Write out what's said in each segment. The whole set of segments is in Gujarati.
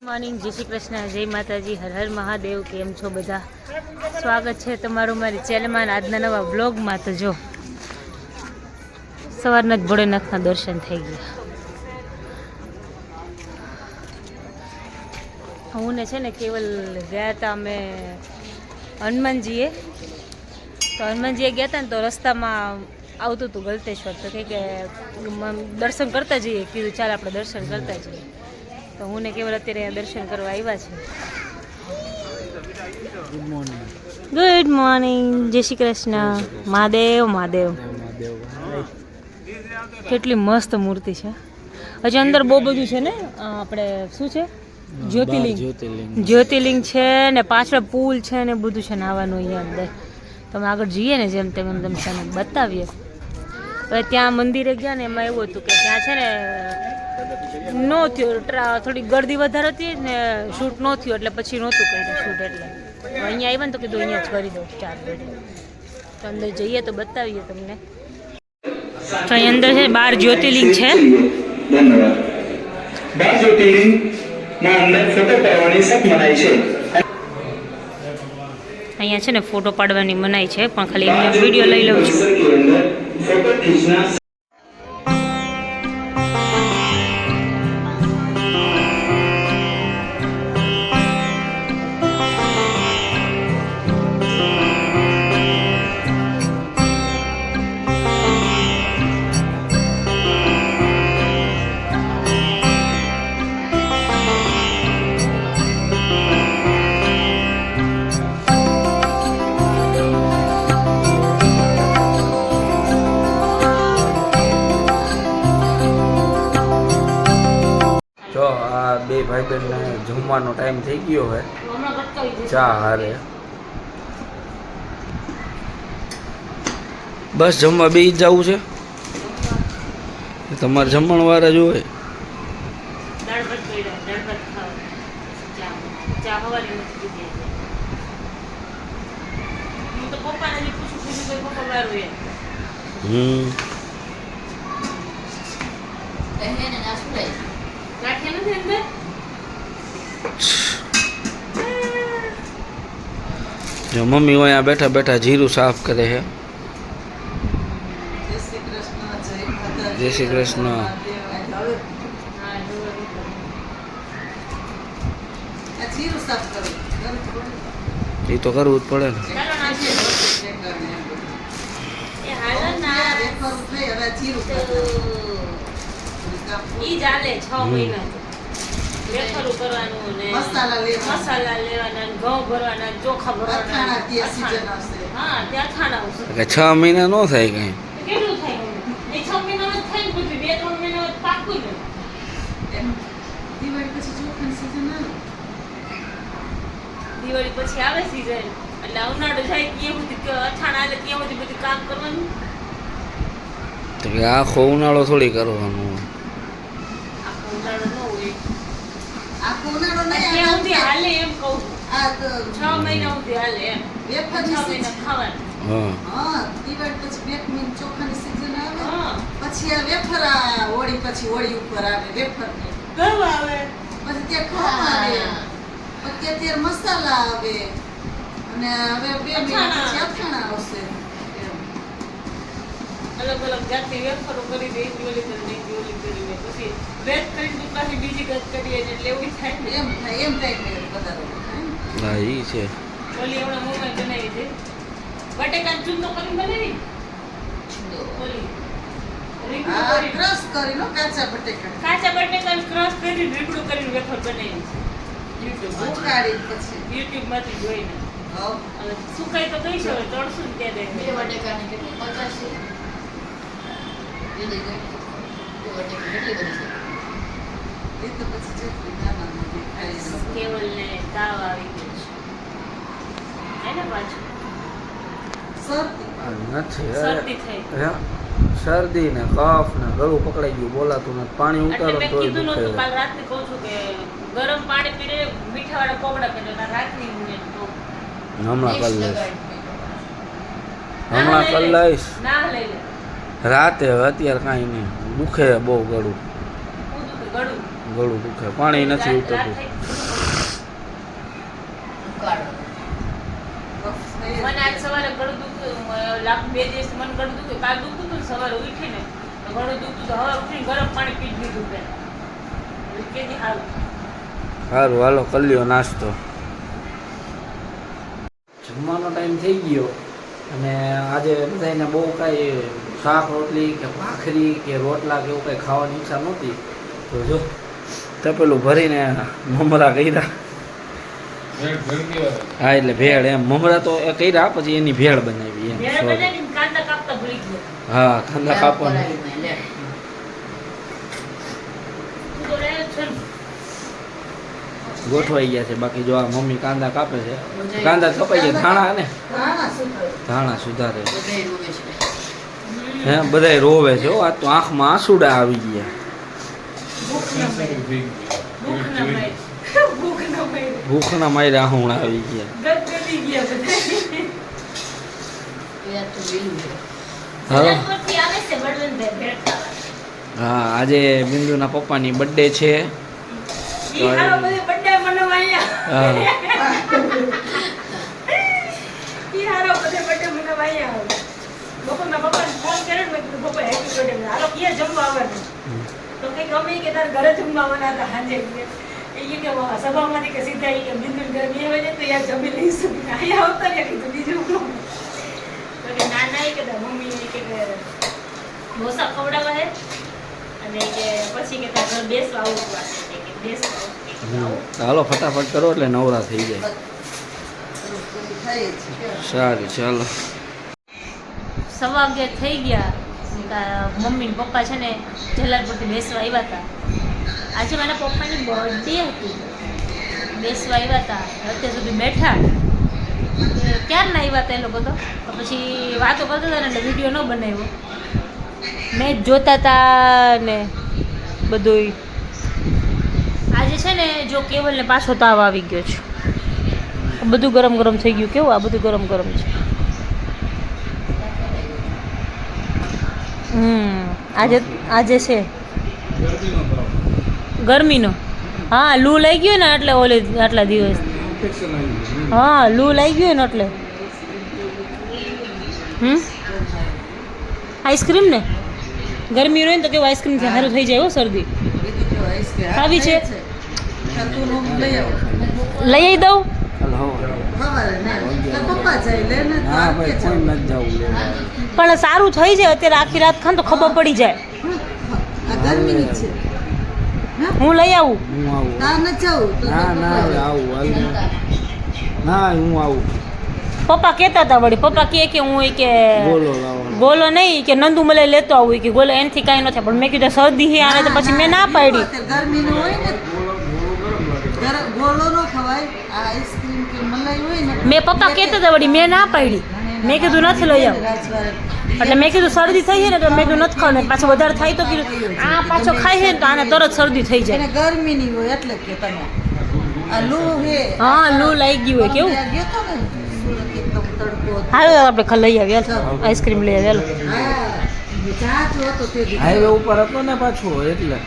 મોર્નિંગ, જય શ્રી કૃષ્ણ, જય માતાજી, હર હર મહાદેવ. કેમ છો બધા? સ્વાગત છે તમારું મારી ચેનલમાં આજના નવા બ્લોગમાં. તો જો સવારના જ ભોળેનાથના દર્શન થઈ ગયા. હું ને છે ને કેવલ ગયા હતા અમે હનુમાનજીએ. તો હનુમાનજીએ ગયા હતા ને તો રસ્તામાં આવતું હતું ગલતેશ્વર. તો કે દર્શન કરતા જઈએ. કીધું ચાલ આપણે દર્શન કરતા જઈએ. તો હું ને કેવલ અત્યારે દર્શન કરવા આવ્યા છે. ગુડ મોર્નિંગ, જય શ્રી કૃષ્ણ, મહાદેવ મહાદેવ. કેટલી મસ્ત મૂર્તિ છે. હજી અંદર બહુ બધું છે ને. આપણે શું છે, જ્યોતિર્લિંગ છે ને, પાછળ પુલ છે ને બધું છે નાવાનું અહીંયા અંદર. તમે આગળ જઈએ ને જેમ તેમ તમે તમને બતાવીએ. હવે ત્યાં મંદિરે ગયા ને એમાં એવું હતું કે ત્યાં છે ને નો થયો, થોડી ગરદી વધારે હતી ને શૂટ ન થયું એટલે પછી નહોતું કર્યું શૂટ. એટલે અહીંયા આવ્યા ને તો કીધું અહીંયા જ કરી દઉં ચાર. તો અંદર જઈએ તો બતાવીએ તમને. તો અહીં અંદર છે 12 જ્યોતિર્લિંગ છે. અહીંયા છે ને ફોટો પાડવાની મનાઈ છે, પણ ખાલી એમને વિડીયો લઈ લઉં છું. જો આ બે ભાઈ બહેનને જમવાનો ટાઈમ થઈ ગયો હોય. ચા હારે બસ જમવા બે જવું છે. તમારે જમણ વાળા જોવે. જો મમ્મી અહીંયા બેઠા બેઠા જીરું સાફ કરે છે. જય શ્રી કૃષ્ણ. એ તો કરવું જ પડે ને. મસાલા લેવાના, ઘઉં ભરવાના, ચોખા ભરવાના. 6 મહિના નો થાય કઈ. કેટલું થાય? 6 મહિના થાય ને બધું. 2-3 મહિના પાકું ને. દિવાળી પછી આવે સીઝન એટલે ઉનાળો જાય ત્યાં સુધી અઠાણ આવે ત્યાં સુધી બધું કામ કરવાનું. આખો ઉનાળો થોડી કરવાનું. આખો ઉનાળો ન હોય. આખો ઉનાળો ત્યાં સુધી હાલે એમ કહું. 6 મહિના સુધી હાલે એમ. 6 મહિના ખાવાનું. દિવાળી પછી 2 મહિના ચોખાની સીઝન આવે. પછી આ વેફર હોળી પછી હોળી ઉપર આવે વેફર ગરમ આવે. પછી ત્યાં ખોપ આવે. પછી અત્યારે મસાલા આવે અને હવે 2 મહિના પછી અથાણા આવશે. અલગ અલગ જાતની વેફરો કરી દે. દિવાળી કરીને પછી વેત કરીને પાછી બીજી ગત કરીએ એટલે એવું થાય ને. એમ થાય વધારે. હા એ છે. ઓલી હમણાં મોબાઈલ બનાવી છે બટેકાનો ચૂંદો કરીને બનાવી. ક્રશ કરીને કાચા બટેકા ક્રશ કરીને રીંગણું કરીને વેફર બનાવી છે. યુટ્યુબ માંથી જોઈને. સુકાઈ તો કઈ છે હવે તળશું ને ત્યાં દે. 2 બટેકાની કેટલી 50 કેવલ ને તાવ આવી ગયો છે એને પાછું શરદી થઈ. શરદી ને કફ ને ગળું પકડાઈ ગયું, બોલાતું નથી. પાણી ઉતારો તો કીધું નતું. કાલ રાતે કહું છું કે ગરમ પાણી પીને મીઠા વાળા કોગળા કરે. રાતની હમણાં કરી લઈશ. ના લઈ લે રાતે. અત્યારે કાંઈ નહીં. દુખે બહુ ગળું. ગળું ગળું દુખે, પાણી નથી ઉતરતું. મને આજ સવારે ગળું દુખતું, લાખ 2 દિવસ મને ગળું દુખતું, કાલ દુખતું હતું સવારે ઉઠીને ગળું દુખતું તો હવે ઉઠીને ગરમ પાણી પી જ લીધું કે સારું. સારું, હાલો કરી લ્યો નાસ્તો. જમવાનો ટાઈમ થઈ ગયો અને આજે બધાને બહુ કાંઈ શાક રોટલી કે ભાખરી કે રોટલા કે એવું કાંઈ ખાવાની ઈચ્છા નહોતી. તો જો તપેલું ભરીને મમરા કર્યા. હા એટલે ભેળ એમ, મમરા તો એ કર્યા પછી એની ભેળ બનાવી એમ. કાંદા કાપતા ભૂલી ગયા. હા, કાંદા કાપવાના ગોઠવાઈ ગયા છે. બાકી જો આ મમ્મી કાંદા કાપે છે, કાંદા કપાઈ ગયા. ધાણા ને ધાણા સુધારે હે, બધાય રોવે છે. આ તો આંખમાં આંસુડા આવી ગયા. ભૂખના મારે આહુણા આવી ગયા. હાલો. હા, આજે બિંદુના પપ્પાની બર્થડે છે. સભામાંથી કે સીધા બિંદુ ઘર બે વાગે તો યાર જમી લઈશું. અહીંયા આવતા રહ્યા કીધું બીજું નાના કે મમ્મી કે ઢોસા ખવડાવવા હે અને કે પછી કે તાર ઘર બેસવા આવું કે બેસવા. હાલો ફટાફટ કરો એટલે નવરા થઈ જાય. સારું, ચાલો. 11:15 થઈ ગયા. મમ્મી ને પપ્પા છે ને જલાલપુરથી બેસવા આવ્યા હતા. આજે મારા પપ્પાની બર્થડે હતી, બેસવા આવ્યા હતા. અત્યાર સુધી બેઠા ક્યારના આવ્યા હતા એ લોકો તો. પછી વાતો કરતા હતા ને એટલે વિડીયો ન બનાવ્યો. મેચ જોતા હતા ને બધું. આજે છે ને જો કેવલને પાછો તાવ આવી ગયો છે. બધું ગરમ ગરમ થઈ ગયું. કેવું આ બધું ગરમ ગરમ છે. આજે છે ગરમીનો. હા, લૂ લઈ ગયો ને એટલે આટલા દિવસ. હા, લૂ લઈ ગયો ને એટલે. આઈસ્ક્રીમ ને ગરમી રહે ને તો કેવું આઈસ્ક્રીમ થી સારું થઈ જાય. હો, શરદી ખાવી છે. લઈ આવી દઉં. પણ સારું થઈ જાય. અત્યારે આખી રાત ખાન તો ખબર પડી જાય. હું લઈ આવું. પપ્પા કહેતા હતા વળી. પપ્પા કહે કે હું કે ગોલો નહીં કે નંદુ મલાઈ લેતો આવું કે ગોલો એનાથી કાંઈ ન થાય. પણ મેં કીધું શરદી હે આને તો પછી મેં ના પાડી. મેં પપ્પા કહેતા હતા વળી મેં ના પાડી. મેં કીધું નથી લઈ આવું. એટલે મેં કીધું શરદી થઈ છે ને તો મેં કીધું નથી ખાવ ને પાછું વધારે થાય તો કીધું આ પાછો ખાય છે ને તો આને તરત શરદી થઈ જાય. ગરમીની હોય એટલે કે તમે આ લૂ હે. હા, લૂ લાગી ગયું હોય. કેવું હાલો આપણે લઈ આવ્યા. આઈસ્ક્રીમ લઈ આવ્યા. હાઈવે ઉપર હતો ને પાછું એટલે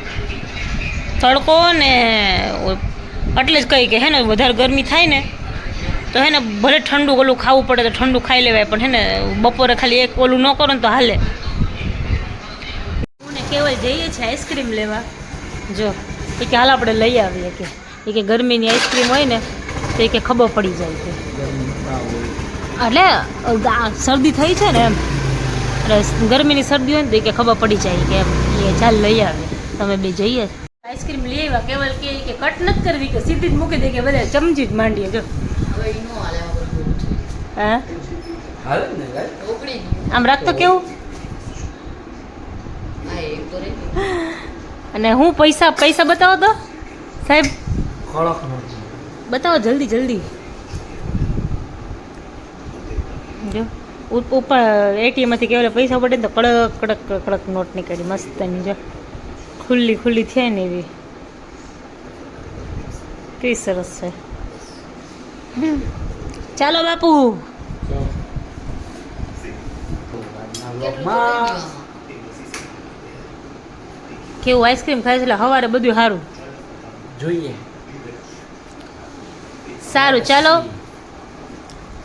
તડકો ને એટલે જ કહી કે હે ને વધારે ગરમી થાય ને તો હે ને ભલે ઠંડુ ઓલું ખાવું પડે તો ઠંડુ ખાઈ લેવાય. પણ હે ને બપોરે ખાલી એક ઓલું ન કરો ને તો હાલે. હું ને કેવલ જઈએ છીએ આઈસ્ક્રીમ લેવા. જો એ કે હાલ આપણે લઈ આવીએ કે એ કે ગરમીની આઈસ્ક્રીમ હોય ને તો એ કે ખબર પડી જાય કે એટલે શરદી થઈ છે ને એમ એટલે ગરમીની શરદી હોય ને તો એ કે ખબર પડી જાય કે એમ એ ચાલ લઈ આવે. તમે બે જઈએ આઈસ્ક્રીમ લઈ આવ્યા. કેવલ કે કટ નથી કરવી કે સીધી જ મૂકી દે કે બધા ચમચી જ માંડીએ. જો હા આમ રાખતો કેવું. અને હું પૈસા બતાવો તો સાહેબ, બતાવો જલ્દી જલ્દી. જો ઉપર એટીએમ માંથી કેવલે પૈસા પડે ને તો કડક કડક કડક નોટ નીકળી મસ્તની. જો ખુલ્લી ખુલ્લી થાય ને એવી કેવી સરસ છે. ચાલો બાપુ. કેવું આઈસ્ક્રીમ ખાય છે એટલે સવારે બધું સારું. જોઈએ. સારું ચાલો,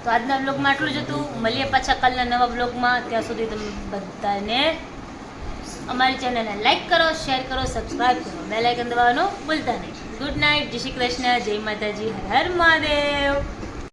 તો આજના બ્લોગમાં આટલું જ હતું. મળીએ પાછા કાલના નવા બ્લોગમાં. ત્યાં સુધી તમે બધાને અમારી ચેનલને લાઈક કરો, શેર કરો, સબસ્ક્રાઈબ કરો, બેલ આઇકન દબાવવાનું ભૂલતા નહીં. ગુડ નાઇટ, જય શ્રી કૃષ્ણ, જય માતાજી, હર હર મહાદેવ.